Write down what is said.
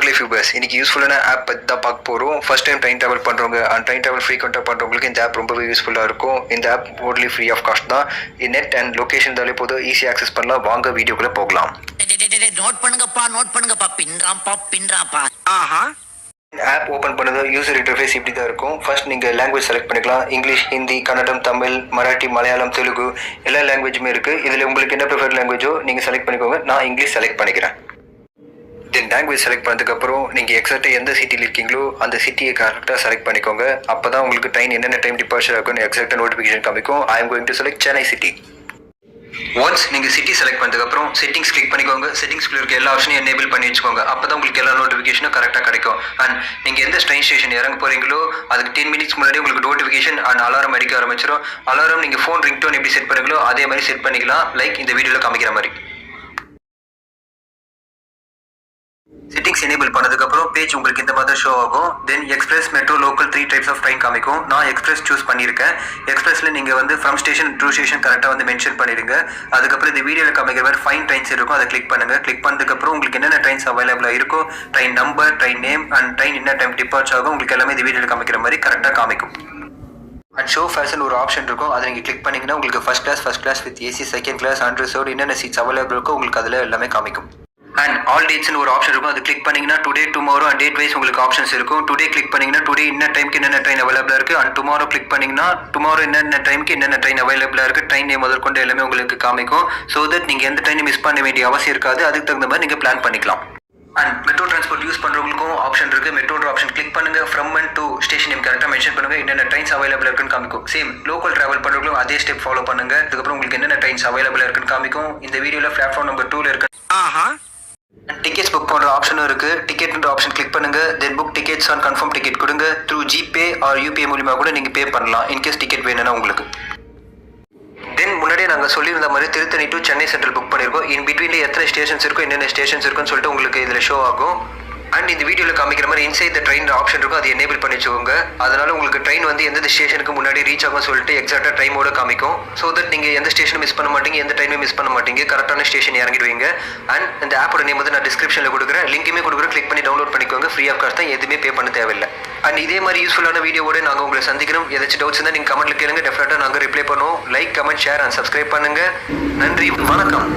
Life யூபர்ஸ் இன்னைக்கு யூஸ்ஃபுல்லான app பற்றி தான் பார்க்க போகிறோம். ஃபர்ஸ்ட் டைம் ட்ரெயின் ட்ராவல் பண்ணுறவங்க அண்ட் ட்ரெயின் ட்ராவல் ஃப்ரீக்வெண்ட்டாக பண்ணுறவங்களுக்கு இந்த ஆப் ரொம்பவே யூஸ்ஃபுல்லாக இருக்கும். இந்த app totally free of cost தான். நெட் அண்ட் லொக்கேஷன் தாலே போதும், ஈஸியாக ஆக்சஸ் பண்ணலாம். வாங்க வீடியோக்குள்ளே போகலாம். நோட் பண்ணுங்கப்பா பின்றாப்பா. ஆப் ஓப்பன் பண்ணது யூசர் இன்டர்ஃபேஸ் இப்படி தான் இருக்கும். ஃபர்ஸ்ட் நீங்கள் லாங்குவேஜ் செலக்ட் பண்ணிக்கலாம். இங்கிலீஷ், ஹிந்தி, கன்னடம், தமிழ், மராட்டி, மலையாளம், தெலுங்கு எல்லா லாங்குவேஜுமே இருக்குது. இதில் உங்களுக்கு என்ன ப்ரிஃபர்ட் லாங்குவேஜோ நீங்கள் செலக்ட் பண்ணிக்கோங்க. நான் இங்கிலீஷ் செலக்ட் பண்ணிக்கிறேன். தென் லாங்குவேஜ் செலக்ட் பண்ணதுக்கப்புறம் நீங்கள் எக்ஸாக்டாக எந்த சிட்டியில் இருக்கீங்களோ அந்த சிட்டியை கரெக்டாக செலக்ட் பண்ணிக்கோங்க. அப்போ தான் உங்களுக்கு ட்ரெயின் என்னென்ன டைம் டிபார்ச்சர் ஆகும்னு எக்ஸாக்டாக நோட்டிஃபிகேஷன் காமிக்கும். I am going to select Chennai city. Once நீங்கள் சிட்டி செலக்ட் பண்ணதுக்கப்புறம் செட்டிங்ஸ் கிளிக் பண்ணிக்கோங்க. செட்டிங்ஸ்குள்ள இருக்க எல்லா ஆப்ஷனையும் எனேபிள் பண்ணி வச்சுக்கோங்க. அப்போ தான் உங்களுக்கு எல்லா நோட்டிஃபிகேஷனும் கரெக்டாக கிடைக்கும். அண்ட் நீங்கள் எந்த ட்ரெயின் ஸ்டேஷன் இறங்க போகிறீங்களோ அதுக்கு 10 மினிட்ஸ் முன்னாடி உங்களுக்கு நோட்டிஃபிகேஷன் அண்ட் அலாரம் அடிக்க ஆரம்பிச்சிடும். அலாரம் நீங்கள் ஃபோன் ரிங்டோன் எப்படி செட் பண்ணுங்களோ அதே மாதிரி செட் பண்ணிக்கலாம், லைக் இந்த வீடியோவில் காமிக்கிற மாதிரி. செட்டிங்ஸ் எனேபிள் பண்ணதுக்கப்புறம் பேஜ் உங்களுக்கு இந்த மாதிரி ஷோ ஆகும். Then express, metro, local 3 types of train காமிக்கும். நான் எக்ஸ்பிரஸ் சூஸ் பண்ணியிருக்கேன். எக்ஸ்பிரஸில் நீங்கள் வந்து ஃப்ரம் ஸ்டேஷன் டு ஸ்டேஷன் கரெக்டாக வந்து மென்ஷன் பண்ணிடுங்க. அதுக்கப்புறம் இந்த வீடியோவில் காமிக்கிற மாதிரி ஃபைன் ட்ரெயின்ஸ் இருக்கும், அதை கிளிக் பண்ணுங்கள். கிளிக் பண்ணதுக்கப்புறம் உங்களுக்கு என்னென்ன ட்ரெயின்ஸ் அவைலபிளாக இருக்கோ, train number, train name and train என்ன டைம் டிபார்ச் ஆகும் உங்களுக்கு எல்லாமே இந்த வீடியோவில் காமிக்கிற மாதிரி கரெக்டாக காமிக்கும். அண்ட் ஷோ ஃபேஷன் ஒரு ஆப்ஷன் இருக்கும், அதை நீங்கள் கிளிக் பண்ணிங்கன்னா உங்களுக்கு first class with AC, second class, unreserved என்னென்ன சீட்ஸ் அவைலபிள் இருக்கோ உங்களுக்கு அதில் எல்லாமே காமிக்கும். அண்ட் ஆல் டேட்ஸ்னு ஒரு ஆப்ஷன் இருக்கும், அது கிளிக் பண்ணிங்கன்னா today, tomorrow and date wise உங்களுக்கு ஆப்ஷன்ஸ் இருக்கும். டுடே கிளிக் பண்ணிங்கன்னா டுடே என்ன டைமுக்கு என்னென்ன ட்ரெயின் அவைலபிளாக இருக்குது. அண்ட் டுமாரோ கிளிக் பண்ணிங்கன்னா டுமாரோ என்னென்ன டைமுக்கு என்னென்ன ட்ரெயின் அவைலபிளாக இருக்குது, ட்ரெயின் நேம் முதற்கொண்டு எல்லாமே உங்களுக்கு காமிக்கும். ஸோ தட் நீங்கள் எந்த ட்ரெயினை மிஸ் பண்ண வேண்டிய அவசியம் இருக்காது. அதுக்கு தகுந்த மாதிரி நீங்கள் பிளான் பண்ணிக்கலாம். அண்ட் மெட்ரோ டிரான்ஸ்போர்ட் யூஸ் பண்ணுறவங்களுக்கும் ஆப்ஷன் இருக்குது. மெட்ரோட ஆப்ஷன் கிளிக் பண்ணுங்க. From and to station name கரெக்டாக மென்ஷன் பண்ணுங்க, என்னென்ன ட்ரெயின்ஸ் அவைலபிள் இருக்குன்னு காமிக்கும். சேம் லோக்கல் ட்ராவல் பண்ணுறவங்களும் அதே ஸ்டெப் ஃபாலோ பண்ணுங்க. அதுக்கப்புறம் உங்களுக்கு என்னென்ன ட்ரெயின்ஸ் அவைலபிள் இருக்குன்னு காமிக்கும். இந்த வீடியோவில் பிளாட்ஃபார்ம் நம்பர் 2ல இருக்கு. டிக்கெட்ஸ் புக் பண்ணுற ஆப்ஷனும் இருக்குது. டிக்கெட்ன்ற ஆப்ஷன் கிளிக் பண்ணுங்க. Then book tickets on confirm ticket கொடுங்க. த்ரூ ஜிபே ஆர் யூபிஐ மூலியமாக கூட நீங்கள் பே பண்ணலாம் இன்கேஸ் டிக்கெட் வேணும்னா உங்களுக்கு. தென் முன்னாடியே நாங்கள் சொல்லியிருந்த மாதிரி Tiruttani to Chennai central book பண்ணியிருக்கோம். இன் பிட்வீனில் எத்தனை ஸ்டேஷன்ஸ் இருக்கும், என்னென்ன ஸ்டேஷன்ஸ் இருக்குன்னு சொல்லிட்டு உங்களுக்கு இதில் ஷோ ஆகும். அண்ட் இந்த வீடியோவில் காமிக்கிற மாதிரி இன்சைட் த ட்ரெயின் ஆப்ஷன் இருக்கும், அது எனேபிள் பண்ணி வச்சுக்கோங்க. அதனால உங்களுக்கு ட்ரெயின் வந்து எந்த ஸ்டேஷனுக்கு முன்னாடி ரீச் ஆகும் சொல்லிட்டு எக்ஸாக்டாக டைமோட காமிக்கும். ஸோ தட் நீங்கள் எந்த ஸ்டேஷனும் மிஸ் பண்ண மாட்டீங்க, எந்த டைமே மிஸ் பண்ண மாட்டீங்க, கரெக்டான ஸ்டேஷன் இறங்கிடுவீங்க. அண்ட் இந்த ஆப்போட நேம் வந்து நான் டிஸ்கிரிப்ஷனில் கொடுக்குறேன், லிங்க்குமே கொடுக்குறேன், கிளிக் பண்ணி டவுன்லோட் பண்ணிக்கோங்க. ஃப்ரீ ஆஃப் காஸ்ட் தான், எதுவுமே பே பண்ண தேவையில்லை. அண்ட் இதே மாதிரி யூஸ்ஃபுல்லான வீடியோவோட நாங்கள் உங்களை சந்திக்கிறோம். ஏதாச்சும் டவுட்ஸ் இருந்தால் நீங்கள் கமெண்ட்ல கேளுங்க, டெஃபினட்டாக நாங்கள் ரிப்ளை பண்ணுவோம். Like, comment, share and subscribe பண்ணுங்க. நன்றி, வணக்கம்.